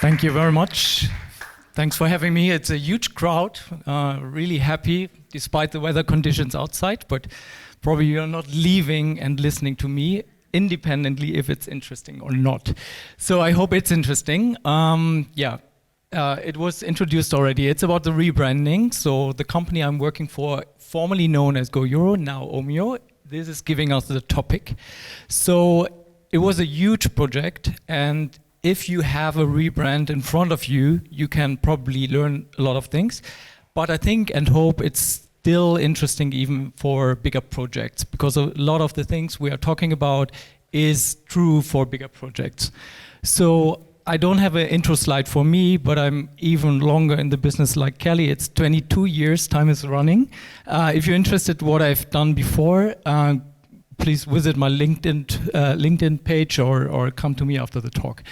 Thank you very much. Thanks for having me. It's a huge crowd, really happy despite the weather conditions outside, but probably you're not leaving and listening to me independently if it's interesting or not. So I hope it's interesting. It was introduced already. It's about the rebranding. So the company I'm working for, formerly known as GoEuro, now Omio, this is giving us the topic. So it was a huge project, and if you have a rebrand in front of you, you can probably learn a lot of things. But I think and hope it's still interesting even for bigger projects, because a lot of the things we are talking about is true for bigger projects. So I don't have an intro slide for me, but I'm even longer in the business like Kelly. It's 22 years, time is running. If you're interested in what I've done before, please visit my LinkedIn page or come to me after the talk.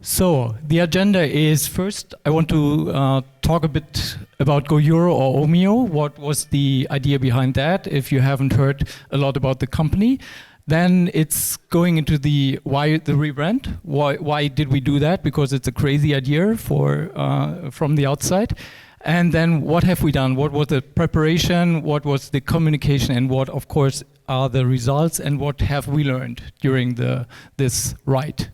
So the agenda is, first I want to talk a bit about GoEuro or Omio. What was the idea behind that, if you haven't heard a lot about the company. Then it's going into the why the rebrand. Why did we do that? Because it's a crazy idea from the outside. And then what have we done? What was the preparation? What was the communication? And what, of course, are the results? And what have we learned during this ride?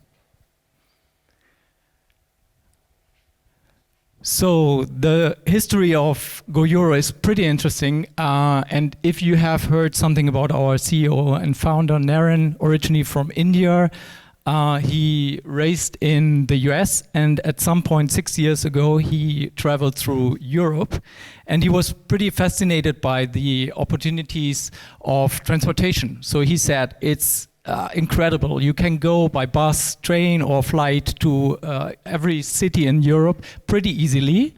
So the history of GoEuro is pretty interesting. And if you have heard something about our CEO and founder, Naren, originally from India, he raised in the US, and at some point 6 years ago he traveled through Europe, and he was pretty fascinated by the opportunities of transportation. So he said, it's incredible. You can go by bus, train or flight to every city in Europe pretty easily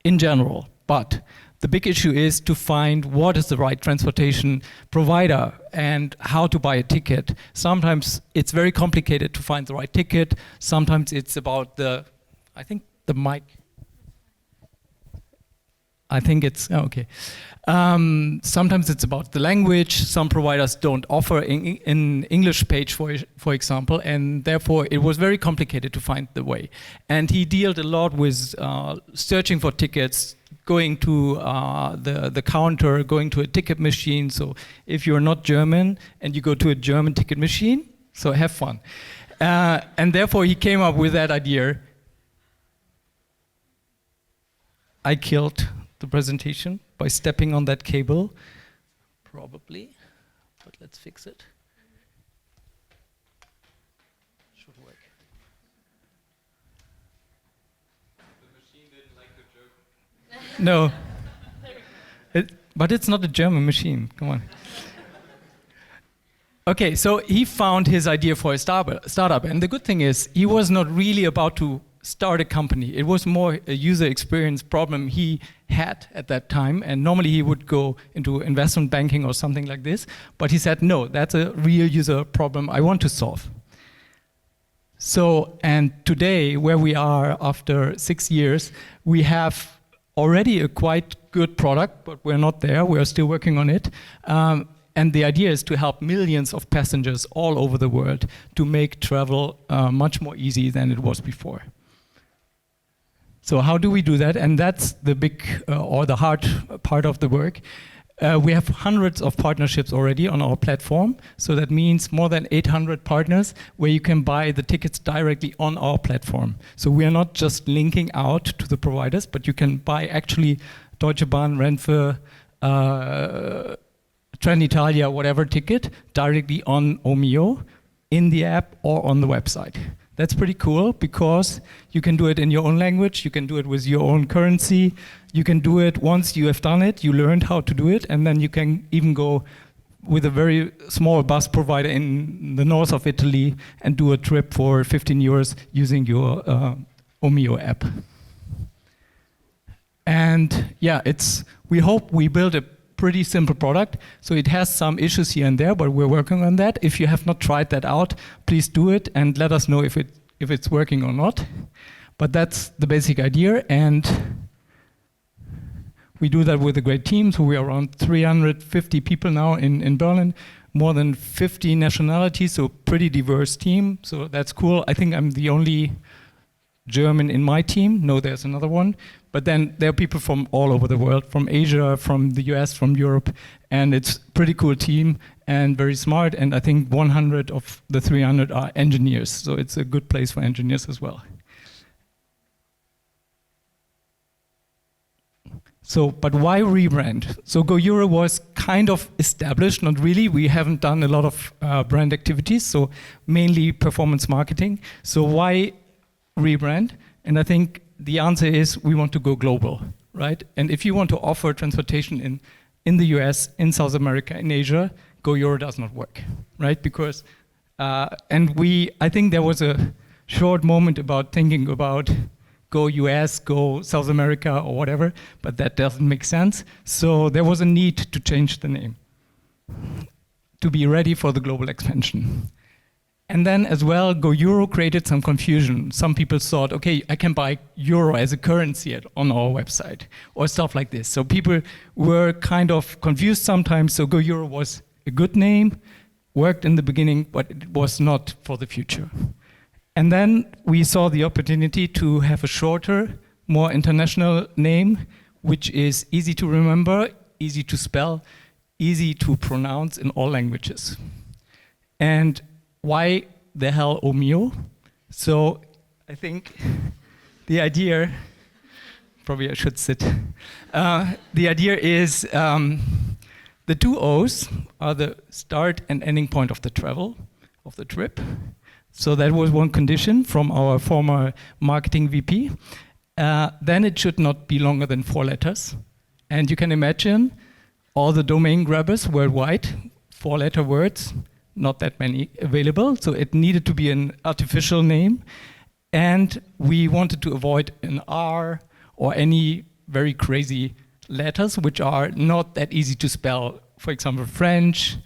in general. But the big issue is to find what is the right transportation provider and how to buy a ticket. Sometimes it's very complicated to find the right ticket. Sometimes it's about I think the mic. I think it's, okay. Sometimes it's about the language. Some providers don't offer an English page, for example, and therefore it was very complicated to find the way. And he dealt a lot with searching for tickets, going to the counter, going to a ticket machine. So if you're not German and you go to a German ticket machine, so have fun. And therefore he came up with that idea. I killed the presentation by stepping on that cable, probably, but let's fix it. Should work. The machine didn't like the joke. No, but it's not a German machine, come on. Okay, so he found his idea for a startup, and the good thing is he was not really about to start a company. It was more a user experience problem he had at that time, and normally he would go into investment banking or something like this, but he said, no, that's a real user problem I want to solve. So, and today, where we are after 6 years, we have already a quite good product, but we're not there, we're still working on it. And the idea is to help millions of passengers all over the world to make travel much more easy than it was before. So how do we do that? And that's the big or the hard part of the work. We have hundreds of partnerships already on our platform. So that means more than 800 partners where you can buy the tickets directly on our platform. So we are not just linking out to the providers, but you can buy actually Deutsche Bahn, Renfe, Trenitalia, whatever ticket, directly on Omio, in the app or on the website. That's pretty cool because you can do it in your own language, you can do it with your own currency, you can do it once you have done it, you learned how to do it, and then you can even go with a very small bus provider in the north of Italy and do a trip for 15 euros using your Omio app. And yeah, we hope we build a pretty simple product. So it has some issues here and there, but we're working on that. If you have not tried that out, please do it and let us know if it's working or not. But that's the basic idea, and we do that with a great team. So we are around 350 people now in Berlin. more than 50 nationalities, so pretty diverse team. So that's cool. I think I'm the only German in my team. No, there's another one. But then there are people from all over the world, from Asia, from the US, from Europe. And it's a pretty cool team and very smart. And I think 100 of the 300 are engineers. So it's a good place for engineers as well. So, but why rebrand? So GoEuro was kind of established, not really. We haven't done a lot of brand activities, so mainly performance marketing. So why rebrand? And I think the answer is we want to go global, right? And if you want to offer transportation in the US, in South America, in Asia, GoEuro does not work, right? Because, I think there was a short moment about thinking about go US, go South America or whatever, but that doesn't make sense. So there was a need to change the name to be ready for the global expansion. And then as well, GoEuro created some confusion. Some people thought, okay, I can buy euro as a currency on our website or stuff like this. So people were kind of confused sometimes. So GoEuro was a good name, worked in the beginning, but it was not for the future. And then we saw the opportunity to have a shorter, more international name, which is easy to remember, easy to spell, easy to pronounce in all languages. And why the hell Omio? So I think the idea, probably I should sit. The idea is the two O's are the start and ending point of the travel, of the trip. So that was one condition from our former marketing VP. Then it should not be longer than 4 letters. And you can imagine all the domain grabbers worldwide, 4-letter words, not that many available. So it needed to be an artificial name. And we wanted to avoid an R or any very crazy letters, which are not that easy to spell. For example, French,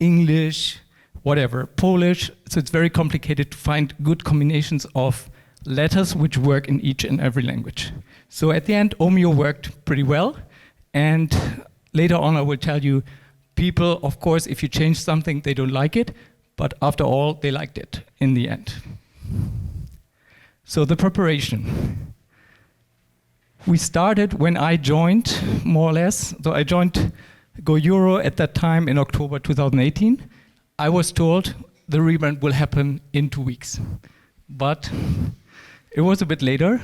English, whatever, Polish. So it's very complicated to find good combinations of letters which work in each and every language. So at the end, Omio worked pretty well. And later on, I will tell you, people, of course, if you change something, they don't like it. But after all, they liked it in the end. So the preparation. We started when I joined, more or less. So I joined GoEuro at that time in October 2018. I was told the rebrand will happen in 2 weeks. But it was a bit later.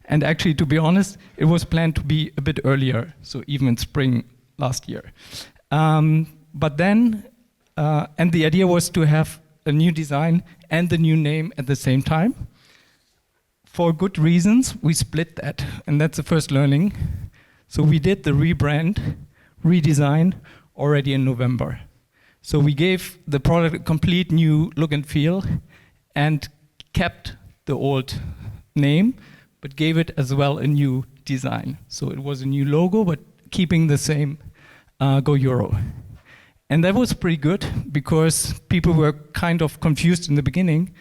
And actually, to be honest, it was planned to be a bit earlier. So even in spring last year. But then, and the idea was to have a new design and the new name at the same time. For good reasons, we split that. And that's the first learning. So we did the rebrand, redesign already in November. So we gave the product a complete new look and feel and kept the old name, but gave it as well a new design. So it was a new logo, but keeping the same GoEuro. And that was pretty good because people were kind of confused in the beginning,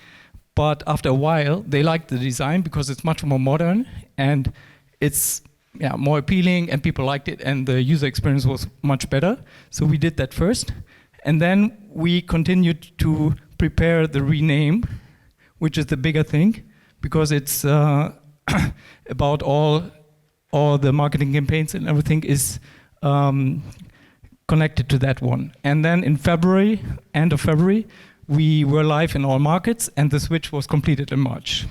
but after a while they liked the design because it's much more modern and it's more appealing and people liked it and the user experience was much better. So we did that first. And then we continued to prepare the rename, which is the bigger thing, because it's about all the marketing campaigns and everything is connected to that one. And then in February, end of February, we were live in all markets and the switch was completed in March.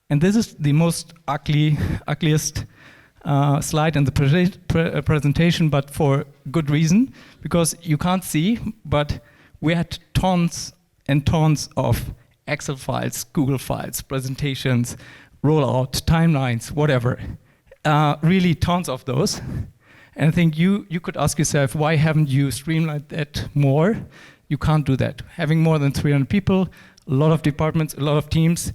And this is the most ugliest slide in the presentation, but for good reason, because you can't see, but we had tons and tons of Excel files, Google files, presentations, rollout, timelines, whatever. Really tons of those. And I think you could ask yourself, why haven't you streamlined that more? You can't do that. Having more than 300 people, a lot of departments, a lot of teams,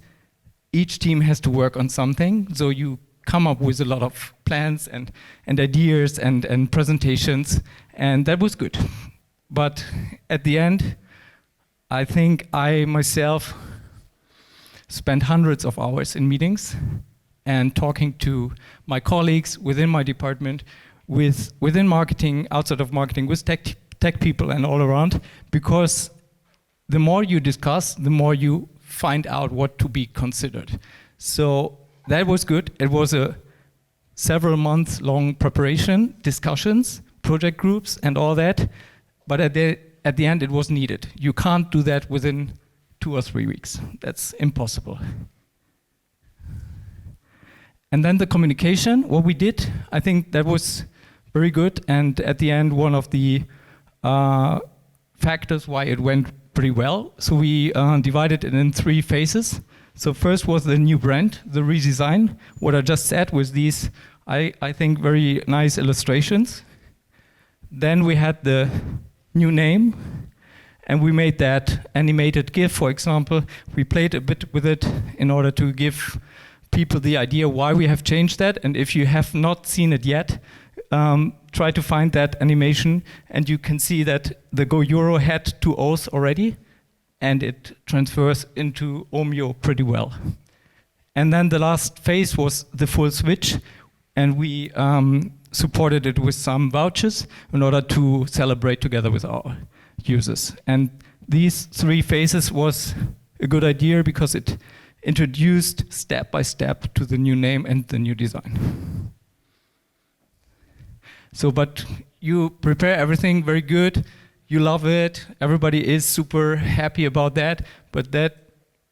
each team has to work on something, so you come up with a lot of plans and ideas and presentations, and that was good. But at the end, I think I myself spent hundreds of hours in meetings and talking to my colleagues within my department, within marketing, outside of marketing, with tech tech people and all around, because the more you discuss, the more you find out what to be considered. So that was good. It was a several months long preparation, discussions, project groups and all that. But at the end, it was needed. You can't do that within 2 or 3 weeks. That's impossible. And then the communication, what we did, I think that was very good. And at the end, one of the factors why it went pretty well. So we divided it in 3 phases. So first was the new brand, the redesign. What I just said was these, I think, very nice illustrations. Then we had the new name, and we made that animated GIF, for example. We played a bit with it in order to give people the idea why we have changed that. And if you have not seen it yet, try to find that animation, and you can see that the GoEuro had 2 O's already, and it transfers into Omio pretty well. And then the last phase was the full switch, and we supported it with some vouchers in order to celebrate together with our users. And these 3 phases was a good idea because it introduced step by step to the new name and the new design. So, but you prepare everything very good, you love it, everybody is super happy about that, but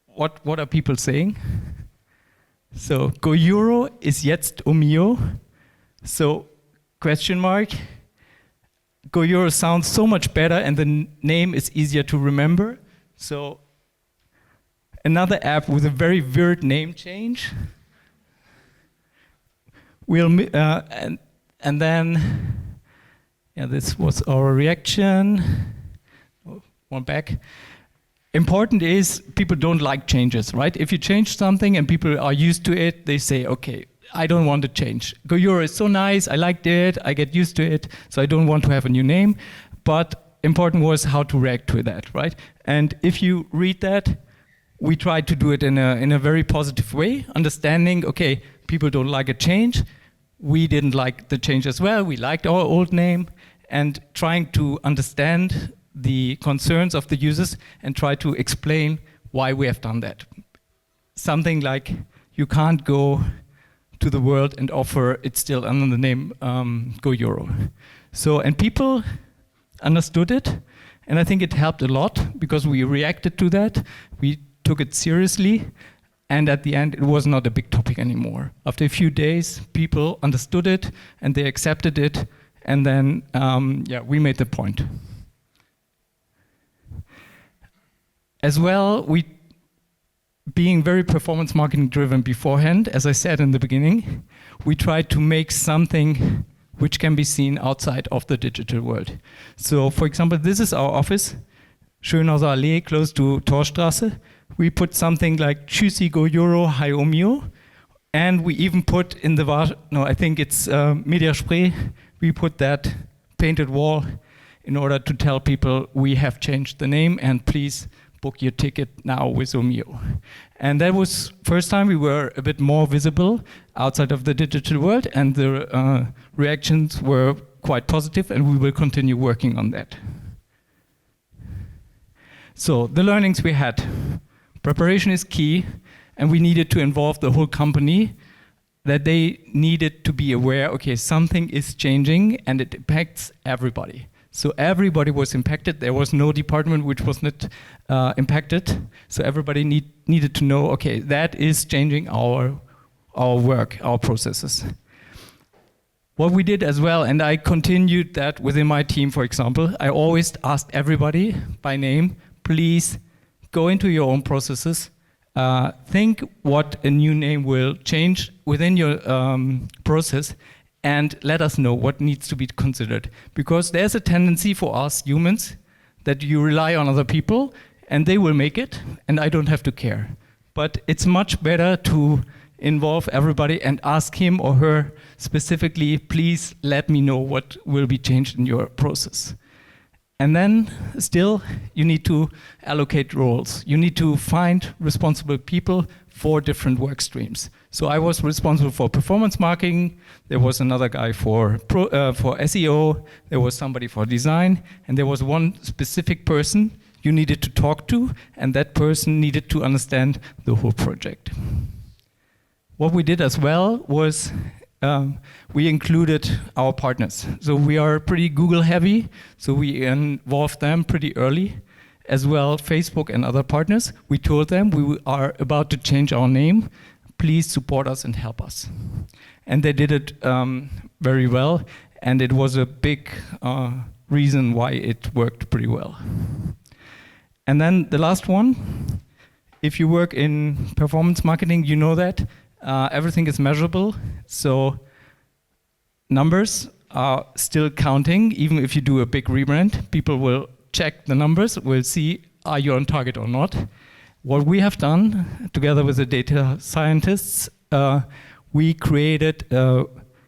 what are people saying? So, GoEuro ist jetzt Omio. So, question mark. GoEuro sounds so much better and the name is easier to remember. So, another app with a very weird name change. And then, yeah, this was our reaction. One back. Important is people don't like changes, right? If you change something and people are used to it, they say, okay, I don't want to change. GoEuro is so nice, I liked it, I get used to it, so I don't want to have a new name. But important was how to react to that, right? And if you read that, we tried to do it in a very positive way, understanding, okay, people don't like a change. We didn't like the change as well. We liked our old name, and trying to understand the concerns of the users and try to explain why we have done that. Something like you can't go to the world and offer it still under the name GoEuro. So, and people understood it, and I think it helped a lot because we reacted to that. We took it seriously. And at the end, it was not a big topic anymore. After a few days, people understood it and they accepted it. And then, we made the point. As well, being very performance marketing driven beforehand, as I said in the beginning, we tried to make something which can be seen outside of the digital world. So, for example, this is our office, Schönhauser Allee, close to Torstraße. We put something like Tschüssi GoEuro, Hi Omio, and we even put in the I think it's Media Spray. We put that painted wall in order to tell people we have changed the name and please book your ticket now with Omio. And that was first time we were a bit more visible outside of the digital world, and the reactions were quite positive, and we will continue working on that. So the learnings we had. Preparation is key, and we needed to involve the whole company, that they needed to be aware, okay, something is changing and it impacts everybody. So everybody was impacted. There was no department which was not impacted. So everybody needed to know, okay, that is changing our work, our processes. What we did as well, and I continued that within my team, for example, I always asked everybody by name, please go into your own processes, think what a new name will change within your process, and let us know what needs to be considered. Because there's a tendency for us humans that you rely on other people and they will make it and I don't have to care. But it's much better to involve everybody and ask him or her specifically, please let me know what will be changed in your process. And then still, you need to allocate roles. You need to find responsible people 4 different work streams. So I was responsible for performance marketing, there was another guy for SEO, there was somebody for design, and there was one specific person you needed to talk to, and that person needed to understand the whole project. What we did as well was we included our partners. So we are pretty Google heavy, so we involved them pretty early. As well, Facebook and other partners, we told them we are about to change our name. Please support us and help us. And they did it very well, and it was a big reason why it worked pretty well. And then the last one, if you work in performance marketing, you know that everything is measurable. So numbers are still counting, even if you do a big rebrand. People will check the numbers, we'll see are you on target or not. What we have done, together with the data scientists, we created a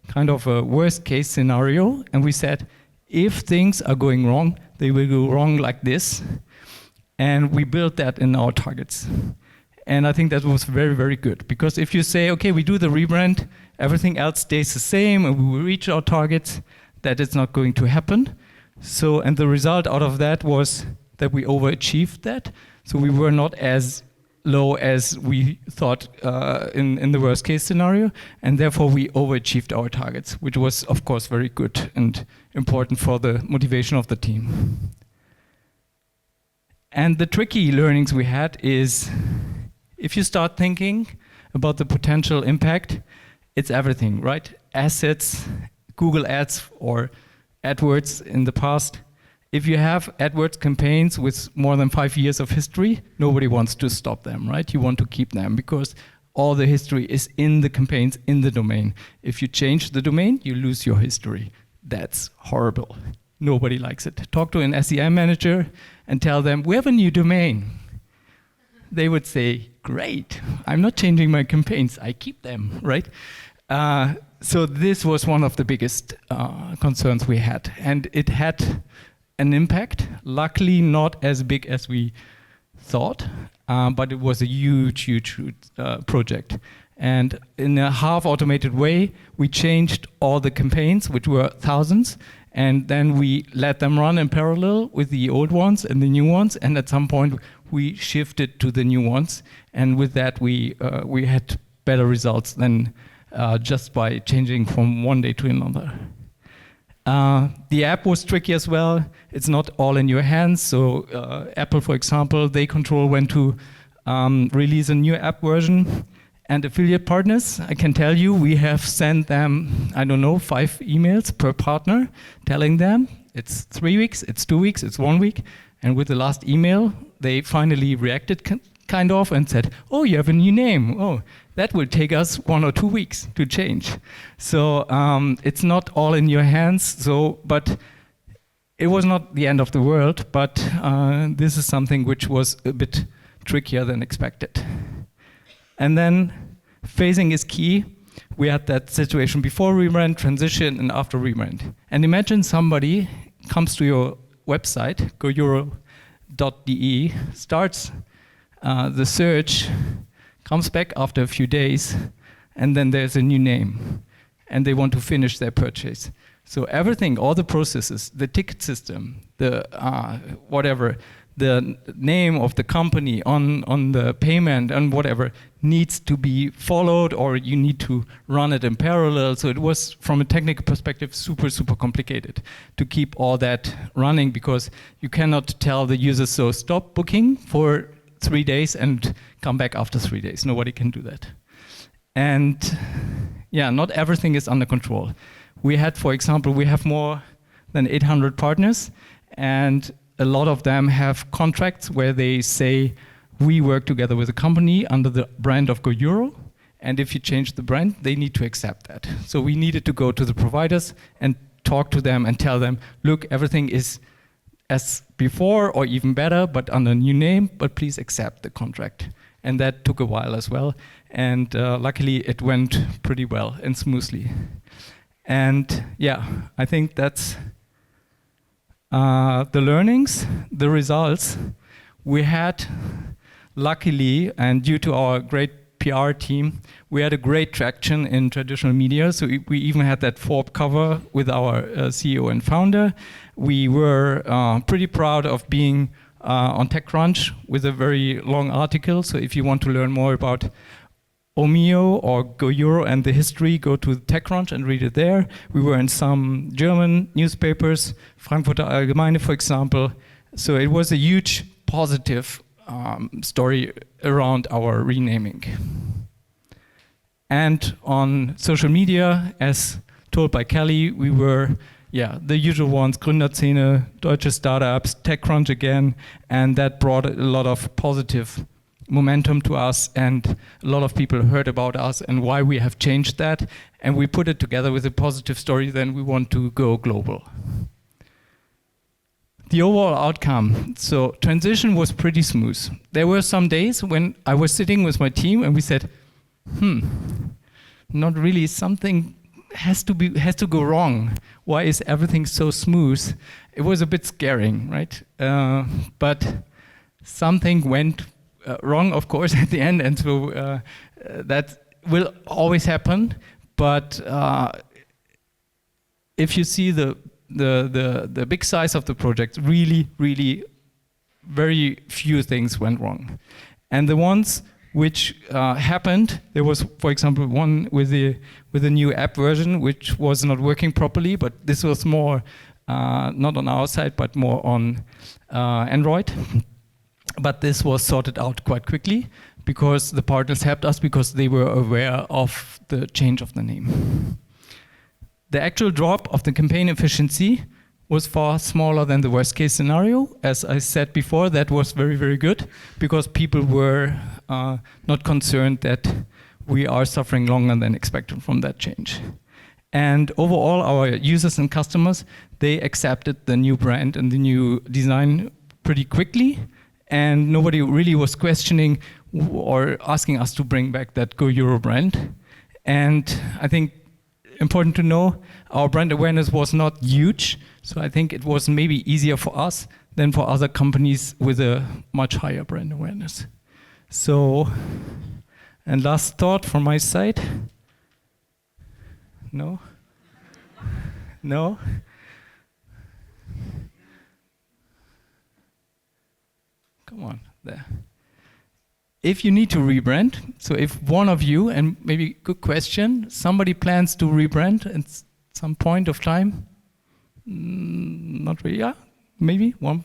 kind of a worst case scenario, and we said, if things are going wrong, they will go wrong like this. And we built that in our targets. And I think that was very, very good. Because if you say, okay, we do the rebrand, everything else stays the same, and we will reach our targets, that is not going to happen. So, and the result out of that was that we overachieved that. So we were not as low as we thought in the worst case scenario, and therefore we overachieved our targets, which was of course very good and important for the motivation of the team. And the tricky learnings we had is, if you start thinking about the potential impact, it's everything, right? Assets, Google Ads or AdWords in the past. If you have AdWords campaigns with more than 5 years of history, nobody wants to stop them, right? You want to keep them because all the history is in the campaigns, in the domain. If you change the domain, you lose your history. That's horrible. Nobody likes it. Talk to an SEM manager and tell them, we have a new domain. They would say, great, I'm not changing my campaigns, I keep them, right? So this was one of the biggest concerns we had. And it had an impact, luckily not as big as we thought, but it was a huge, huge project. And in a half-automated way, we changed all the campaigns, which were thousands, and then we let them run in parallel with the old ones and the new ones, and at some point we shifted to the new ones, and with that we had better results than just by changing from one day to another. The app was tricky as well. It's not all in your hands. So Apple, for example, they control when to release a new app version. And affiliate partners, I can tell you, we have sent them, I don't know, 5 emails per partner telling them it's 3 weeks, it's 2 weeks, it's 1 week. And with the last email, they finally reacted kind of and said, oh, you have a new name. Oh, that will take us 1 or 2 weeks to change. So it's not all in your hands. So, but it was not the end of the world, but this is something which was a bit trickier than expected. And then phasing is key. We had that situation before rebrand, transition, and after rebrand. And imagine somebody comes to your website, GoEuro.de, starts the search, comes back after a few days, and then there's a new name, and they want to finish their purchase. So everything, all the processes, the ticket system, the whatever, the name of the company on the payment and whatever needs to be followed, or you need to run it in parallel. So it was, from a technical perspective, super, super complicated to keep all that running, because you cannot tell the users, so stop booking for 3 days and come back after 3 days. Nobody can do that. And yeah, not everything is under control. We had, for example, we have more than 800 partners, and a lot of them have contracts where they say, we work together with a company under the brand of GoEuro, and if you change the brand, they need to accept that. So we needed to go to the providers and talk to them and tell them, look, everything is as before or even better, but under a new name, but please accept the contract. And that took a while as well. And luckily it went pretty well and smoothly. And yeah, I think that's the learnings, the results. We had, luckily, and due to our great PR team, we had a great traction in traditional media. So we even had that Forbes cover with our CEO and founder. We were pretty proud of being on TechCrunch with a very long article. So if you want to learn more about Omio or GoEuro and the history, go to TechCrunch and read it there. We were in some German newspapers, Frankfurter Allgemeine, for example. So it was a huge positive story around our renaming. And on social media, as told by Kelly, we were the usual ones, Gründerszene, Deutsche Startups, TechCrunch again, and that brought a lot of positive momentum to us, and a lot of people heard about us and why we have changed that, and we put it together with a positive story. Then we want to go global. The overall outcome, so transition was pretty smooth. There were some days when I was sitting with my team and we said, not really, something has to go wrong. Why is everything so smooth? It was a bit scaring, right? But something went wrong, of course, at the end, and so that will always happen. But if you see the big size of the project, really very few things went wrong. And the ones which happened, there was, for example, one with the new app version which was not working properly, but this was more not on our side, but more on Android. But this was sorted out quite quickly because the partners helped us because they were aware of the change of the name. The actual drop of the campaign efficiency was far smaller than the worst case scenario. As I said before, that was very good because people were not concerned that we are suffering longer than expected from that change. And overall, our users and customers, they accepted the new brand and the new design pretty quickly. And nobody really was questioning or asking us to bring back that GoEuro brand. And I think important to know, our brand awareness was not huge. So I think it was maybe easier for us than for other companies with a much higher brand awareness. So, and last thought from my side. No? No? Come on, there. If you need to rebrand, so if one of you, and maybe good question, somebody plans to rebrand at some point of time, not really, yeah, maybe one.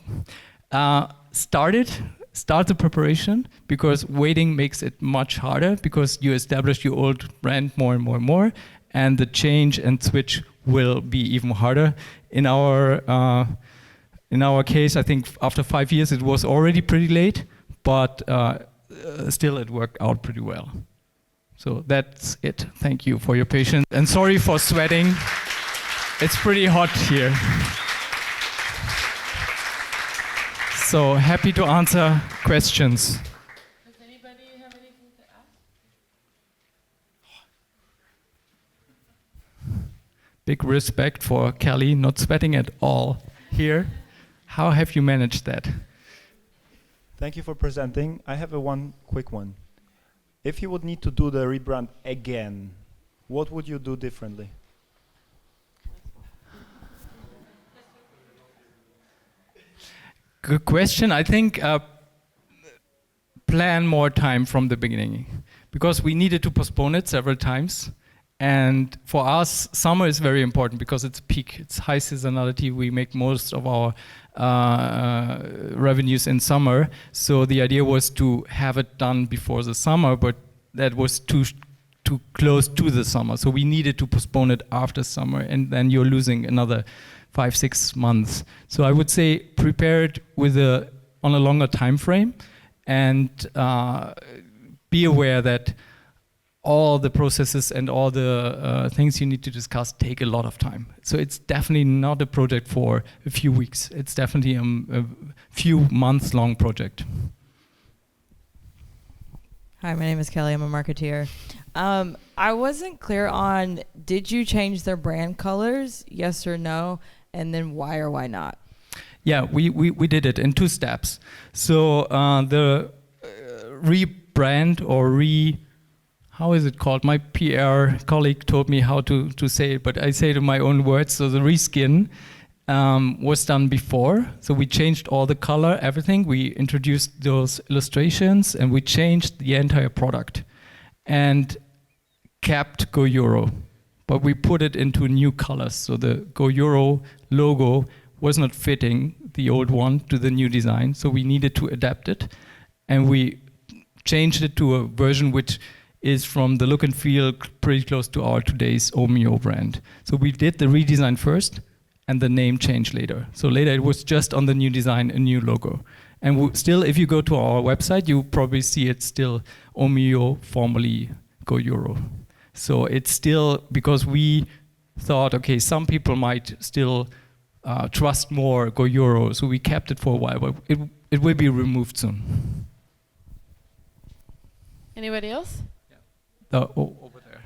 Start the preparation, because waiting makes it much harder because you establish your old brand more and more, and the change and switch will be even harder. In our case, I think after 5 years it was already pretty late, but still it worked out pretty well. So that's it. Thank you for your patience, and sorry for sweating. It's pretty hot here. So happy to answer questions. Does anybody have anything to ask? Big respect for Kelly, not sweating at all here. How have you managed that? Thank you for presenting. I have one quick one. If you would need to do the rebrand again, what would you do differently? Good question. I think plan more time from the beginning, because we needed to postpone it several times. And for us, summer is very important because it's peak, it's high seasonality. We make most of our revenues in summer. So the idea was to have it done before the summer, but that was too close to the summer. So we needed to postpone it after summer, and then you're losing another 5-6 months. So I would say prepare it on a longer time frame, and be aware that all the processes and all the things you need to discuss take a lot of time. So it's definitely not a project for a few weeks. It's definitely a few months long project. Hi, my name is Kelly. I'm a marketeer. I wasn't clear on, did you change their brand colors? Yes or no? And then why or why not? Yeah, we did it in 2 steps. So the rebrand or how is it called? My PR colleague told me how to say it, but I say it in my own words. So the reskin was done before. So we changed all the color, everything. We introduced those illustrations and we changed the entire product and kept GoEuro. But we put it into new colors. So the GoEuro logo was not fitting the old one to the new design. So we needed to adapt it. And we changed it to a version which is from the look and feel pretty close to our today's Omio brand. So we did the redesign first and the name changed later. So later it was just on the new design, a new logo. And still, if you go to our website, you probably see it's still Omio, formerly GoEuro. So it's still, because we thought, okay, some people might still trust more GoEuro, so we kept it for a while, but it will be removed soon. Anybody else? Over there.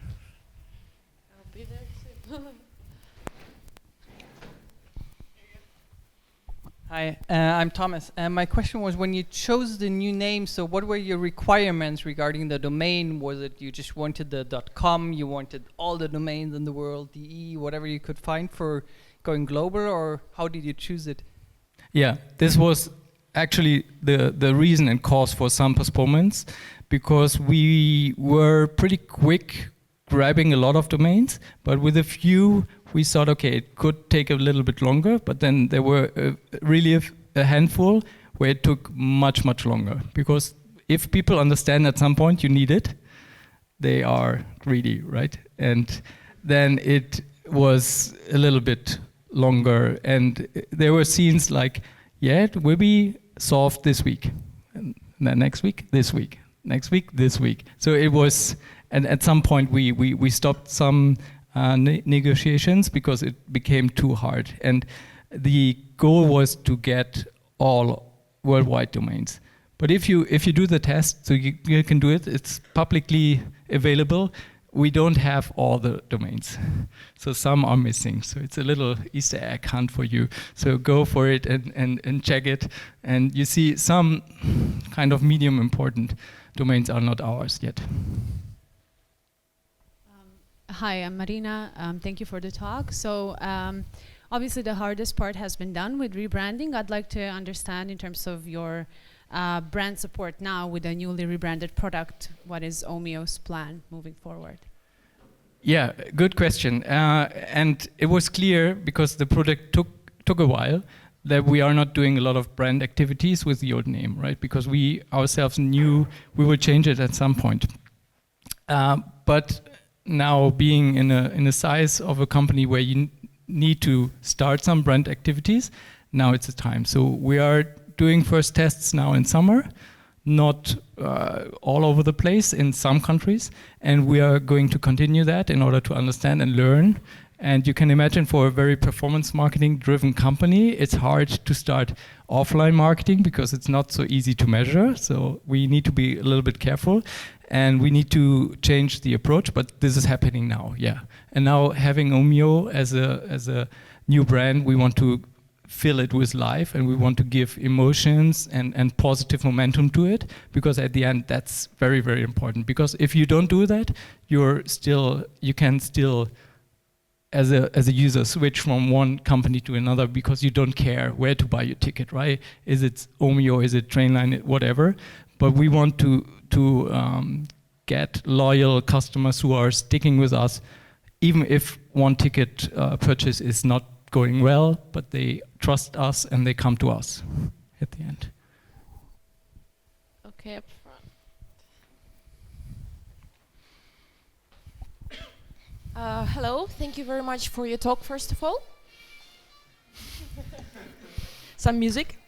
I'll be there too. Hi, I'm Thomas. My question was, when you chose the new name, so what were your requirements regarding the domain? Was it you just wanted the .com, you wanted all the domains in the world, .de, whatever you could find for going global, or how did you choose it? Yeah, this was actually the reason and cause for some postponements, because we were pretty quick grabbing a lot of domains, but with a few we thought, okay, it could take a little bit longer, but then there were really a handful where it took much, much longer. Because if people understand at some point you need it, they are greedy, right? And then it was a little bit longer, and there were scenes like, yeah, it will be solved this week, and then next week, this week, next week, this week. So it was, and at some point we stopped some negotiations because it became too hard. And the goal was to get all worldwide domains. But if you do the test, so you can do it, it's publicly available. We don't have all the domains. So some are missing. So it's a little Easter egg hunt for you. So go for it and check it. And you see some kind of medium important domains are not ours yet. Hi, I'm Marina. Thank you for the talk. So obviously the hardest part has been done with rebranding. I'd like to understand in terms of your brand support now with a newly rebranded product, what is Omio's plan moving forward? Yeah, good question. And it was clear, because the product took a while, that we are not doing a lot of brand activities with the old name, right? Because we ourselves knew we would change it at some point. But now, being in a size of a company where you need to start some brand activities, now it's the time. So we are doing first tests now in summer, not all over the place, in some countries, and we are going to continue that in order to understand and learn. And you can imagine, for a very performance marketing driven company, it's hard to start offline marketing because it's not so easy to measure. So we need to be a little bit careful, and we need to change the approach, but this is happening now, yeah. And now, having Omio as a new brand, we want to fill it with life, and we want to give emotions and positive momentum to it, because at the end that's very, very important. Because if you don't do that, you can still as a user switch from one company to another, because you don't care where to buy your ticket, right? Is it Omio, is it Trainline, whatever. But we want to get loyal customers who are sticking with us, even if one ticket purchase is not going well, but they trust us and they come to us at the end. Okay, up front. Hello, thank you very much for your talk, first of all. Some music.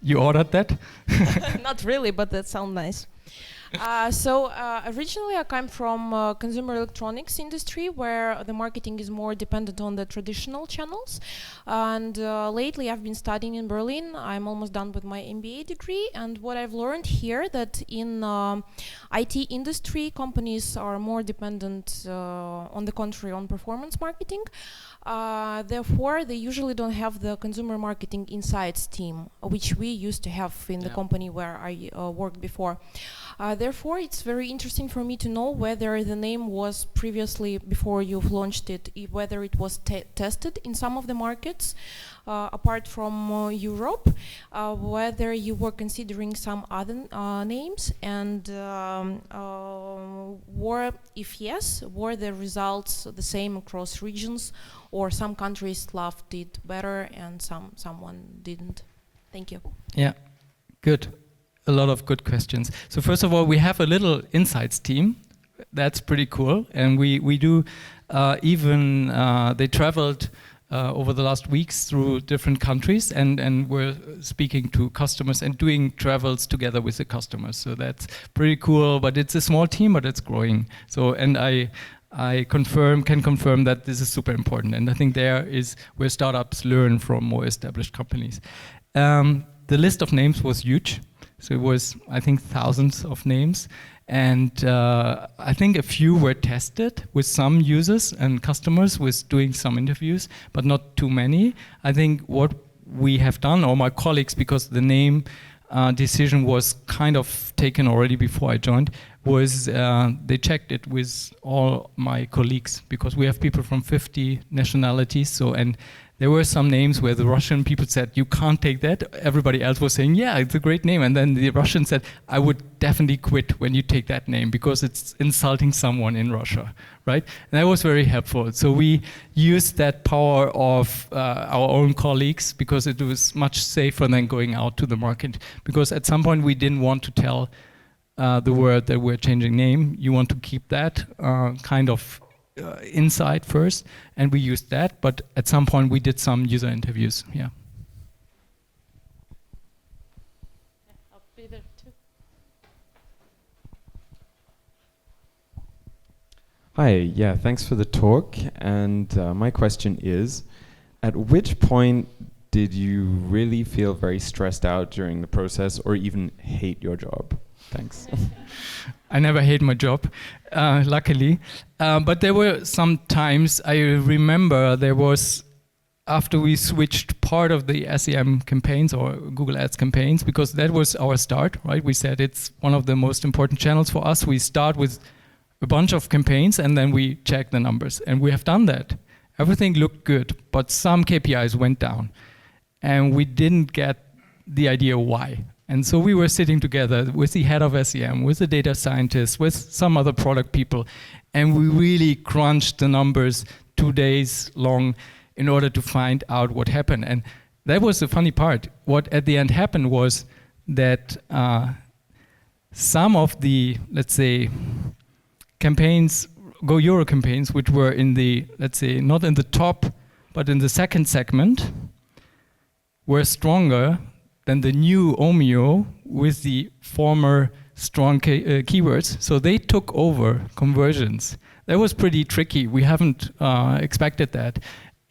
You ordered that? Not really, but that sounds nice. Originally I come from consumer electronics industry where the marketing is more dependent on the traditional channels, and lately I've been studying in Berlin. I'm almost done with my MBA degree, and what I've learned here that in IT industry companies are more dependent on the contrary on performance marketing. Therefore, they usually don't have the consumer marketing insights team, which we used to have in the company where I worked before. Therefore, it's very interesting for me to know whether the name was previously, before you've launched it, whether it was tested in some of the markets apart from Europe, whether you were considering some other names, and if yes, were the results the same across regions, or some countries loved it better and someone didn't? Thank you. Yeah, good. A lot of good questions. So first of all, we have a little insights team. That's pretty cool. And we do they traveled over the last weeks through different countries and we're speaking to customers and doing travels together with the customers. So that's pretty cool, but it's a small team, but it's growing. So, and I can confirm that this is super important. And I think there is where startups learn from more established companies. The list of names was huge. So it was, I think, thousands of names. And I think a few were tested with some users and customers with doing some interviews, but not too many. I think what we have done, or my colleagues, because the name decision was kind of taken already before I joined, was they checked it with all my colleagues, because we have people from 50 nationalities. So, and there were some names where the Russian people said, you can't take that. Everybody else was saying, yeah, it's a great name. And then the Russian said, I would definitely quit when you take that name because it's insulting someone in Russia, right? And that was very helpful. So we used that power of our own colleagues because it was much safer than going out to the market. Because at some point we didn't want to tell the word that we're changing name. You want to keep that kind of inside first, and we used that, but at some point we did some user interviews. Yeah. I'll be there too. Hi, yeah, thanks for the talk. And my question is, at which point did you really feel very stressed out during the process or even hate your job? Thanks. I never hate my job, luckily. But there were some times, I remember there was, after we switched part of the SEM campaigns or Google Ads campaigns, because that was our start, right? We said it's one of the most important channels for us. We start with a bunch of campaigns and then we check the numbers. And we have done that. Everything looked good, but some KPIs went down. And we didn't get the idea why. And so we were sitting together with the head of SEM, with the data scientist, with some other product people, and we really crunched the numbers 2 days long in order to find out what happened. And that was the funny part. What at the end happened was that some of the, let's say, campaigns, GoEuro campaigns, which were in the, let's say, not in the top, but in the second segment, were stronger than the new Omio with the former strong keywords. So they took over conversions. That was pretty tricky. We haven't expected that.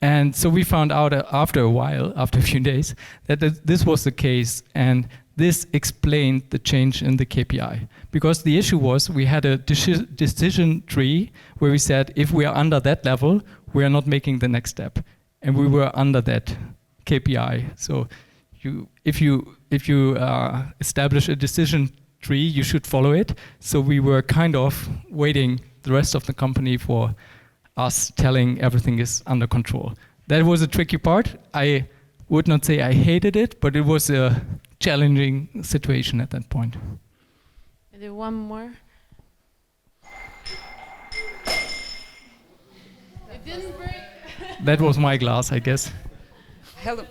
And so we found out after a while, after a few days, that this was the case. And this explained the change in the KPI. Because the issue was we had a decision tree where we said, if we are under that level, we are not making the next step. And we were under that KPI. So if you establish a decision tree, you should follow it. So we were kind of waiting the rest of the company for us telling everything is under control. That was a tricky part. I would not say I hated it, but it was a challenging situation at that point. Maybe one more. It didn't break. That was my glass, I guess. Hello.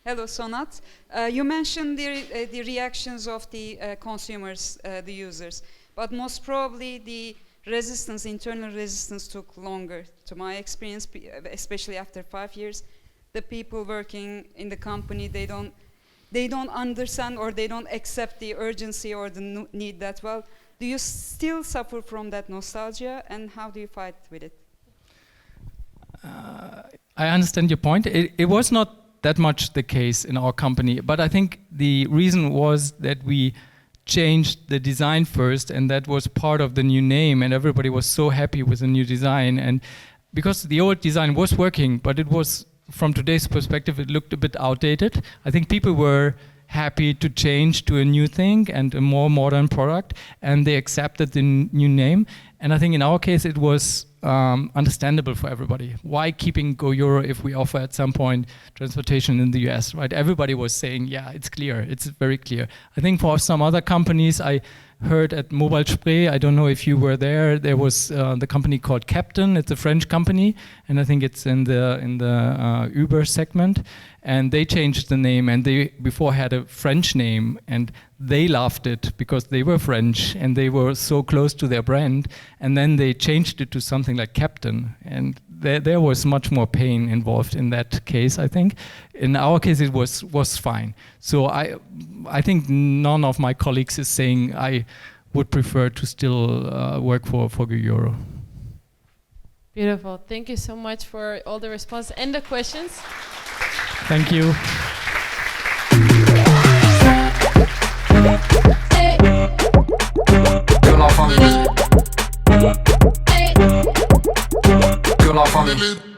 Hello, Sonat. You mentioned the reactions of the consumers, the users, but most probably the resistance, internal resistance took longer. To my experience, especially after 5 years, the people working in the company, they don't they don't understand or they don't accept the urgency or the need that well. Do you still suffer from that nostalgia, and how do you fight with it? I understand your point. It was not that much the case in our company, but I think the reason was that we changed the design first, and that was part of the new name, and everybody was so happy with the new design. And because the old design was working, but it was, from today's perspective, it looked a bit outdated. I think people were happy to change to a new thing and a more modern product, and they accepted the new name. And I think in our case it was understandable for everybody. Why keeping GoEuro if we offer at some point transportation in the US, right? Everybody was saying, yeah, it's clear, it's very clear. I think for some other companies, I heard at Mobile Spree, I don't know if you were there was the company called Captain. It's a French company, and I think it's in the Uber segment. And they changed the name, and they before had a French name, and they loved it because they were French and they were so close to their brand. And then they changed it to something like Captain, and there was much more pain involved in that case, I think. In our case, it was fine. So I think none of my colleagues is saying I would prefer to still work for GoEuro. Beautiful. Thank you so much for all the responses and the questions. Thank you. Que la famille.